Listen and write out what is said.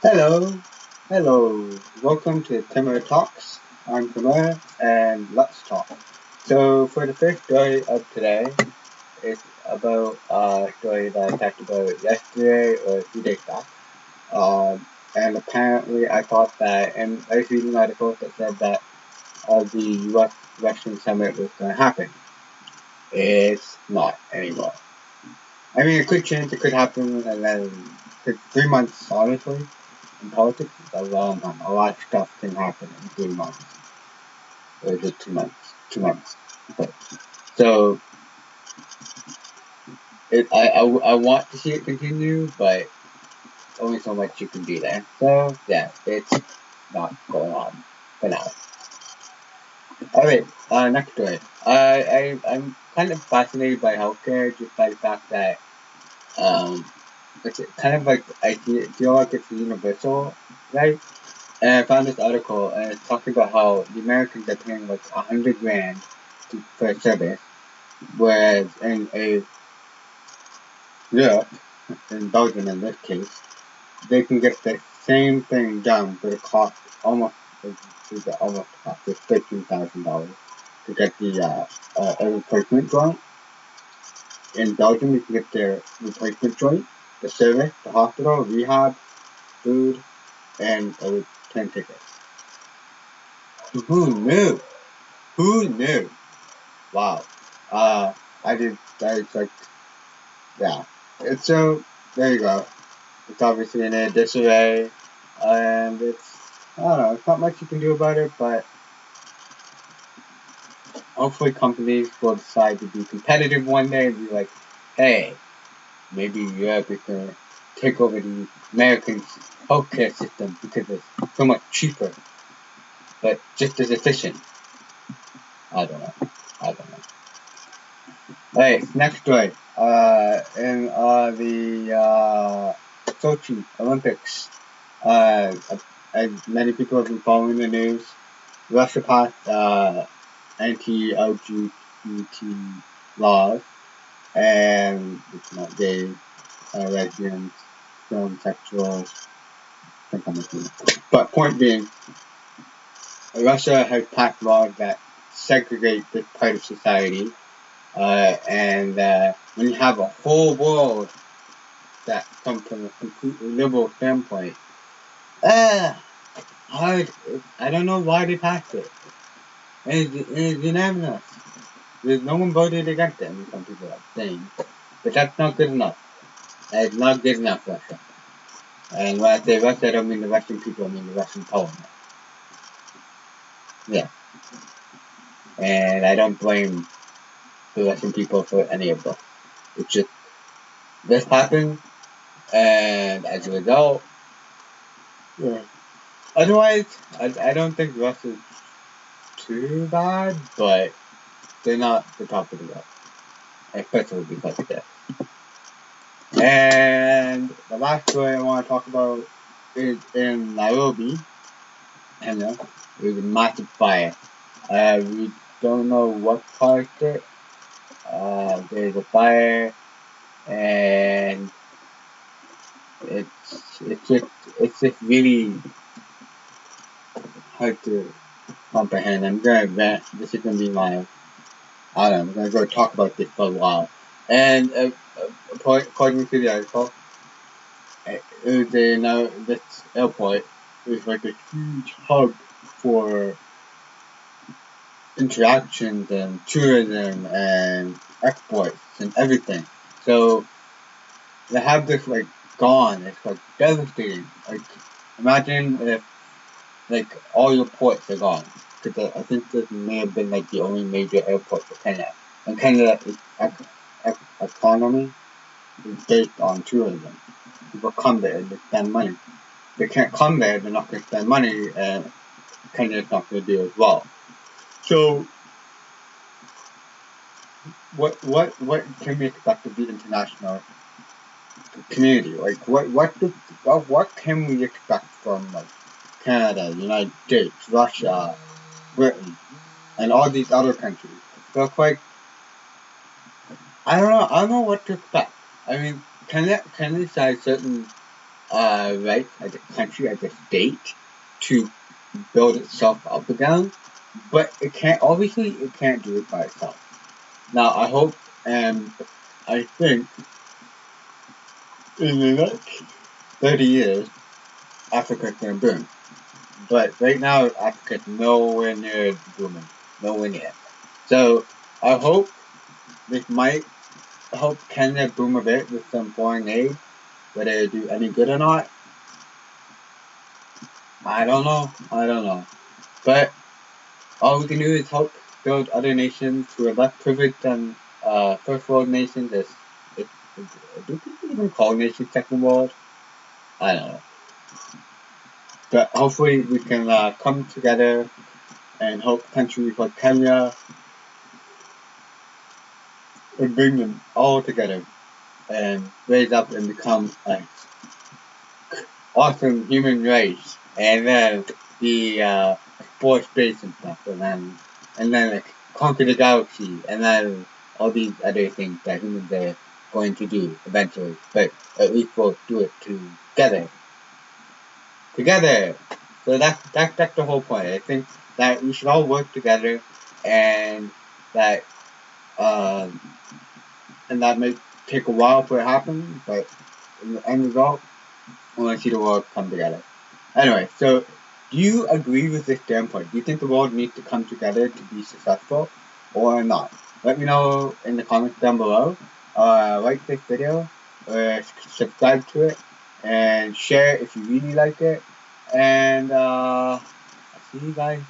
Hello, hello. Welcome to Timur Talks. I'm Timur, and let's talk. So, for the first story of today, it's about a story that I talked about yesterday or a few days back. And apparently, I thought that, and I was reading articles that said that the U.S. Russian summit was going to happen. It's not anymore. I mean, it could change, it could happen, and then 3 months, honestly, in politics is a long time. A lot of stuff can happen in 3 months. Or is it 2 months? 2 months. Okay. So I want to see it continue, but only so much you can do there. So yeah, it's not going on for now. Alright, next story. I'm kind of fascinated by healthcare just by the fact that um it's kind of like I feel like it's universal, right? And I found this article, and it's talking about how the Americans are paying like 100 grand for a service, whereas in Europe, in Belgium in this case, they can get the same thing done for the cost almost almost cost of $13,000 to get a replacement joint. In Belgium, you can get their replacement joint, the service, the hospital, rehab, food, and a return ticket. Who knew? Who knew? Wow. Uh, I did. It's like, yeah. It's so. There you go. It's obviously in a disarray, and it's. I don't know. It's not much you can do about it, but hopefully companies will decide to be competitive one day and be like, hey, maybe Europe is gonna take over the American healthcare system because it's so much cheaper, but just as efficient. I don't know. I don't know. Hey, next story. In the Sochi Olympics, uh, many people have been following the news. Russia passed anti-LGBT laws, and it's not gay, lesbians, homosexuals, some kind of thing. But point being, Russia has passed laws that segregate this part of society. And when you have a whole world that comes from a completely liberal standpoint, uh, hard. I don't know why they passed it. It's unanimous. There's no one voted against it. I mean, some people are saying, but that's not good enough. That's not good enough, Russia. And when I say Russia, I don't mean the Russian people. I mean the Russian parliament. Yeah, and I don't blame the Russian people for any of this. It's just this happened, and as a result, yeah. Otherwise, I don't think Russia's too bad, but they're not the top of the list, especially because of this. And the last story I want to talk about is in Nairobi, Kenya. There's a massive fire. We don't know what caused it. There's a fire, and it's just really hard to comprehend. I'm gonna rant. This is gonna be my I don't know. I'm gonna go talk about this for a while. And according to the article, it was this airport is like a huge hub for interactions and tourism and exports and everything. So to have this like gone, it's like devastating. Like imagine if like all your ports are gone. Because I think this may have been like the only major airport for Kenya. And Kenya economy is based on tourism. People come there, they spend money. They can't come there, they're not going to spend money, and Kenya's not going to do as well. So, what can we expect of the international community? Like, what can we expect from like Canada, United States, Russia, Britain, and all these other countries? So it's like I don't know what to expect. I mean, can they decide certain right as a country, as a state, to build itself up again, but it can't. Obviously, it can't do it by itself. Now, I hope and I think in the next 30 years, Africa's gonna boom. But right now, Africa's nowhere near booming, nowhere near. So I hope this might help Kenya boom a bit with some foreign aid. Whether it do any good or not, I don't know. I don't know. But all we can do is help build other nations who are less privileged than first world nations. Do people even call nations second world? I don't know. But hopefully we can come together and help countries like Kenya and bring them all together and raise up and become an awesome human race. And then explore space and stuff, and then like conquer the galaxy, and then all these other things that humans are going to do eventually. But at least we'll do it together. Together. So that's the whole point. I think that we should all work together, and that um and that may take a while for it to happen, but in the end result, I want to see the world come together. Anyway, so do you agree with this standpoint? Do you think the world needs to come together to be successful or not? Let me know in the comments down below. Like this video, or subscribe to it, and share if you really like it. And I'll see you guys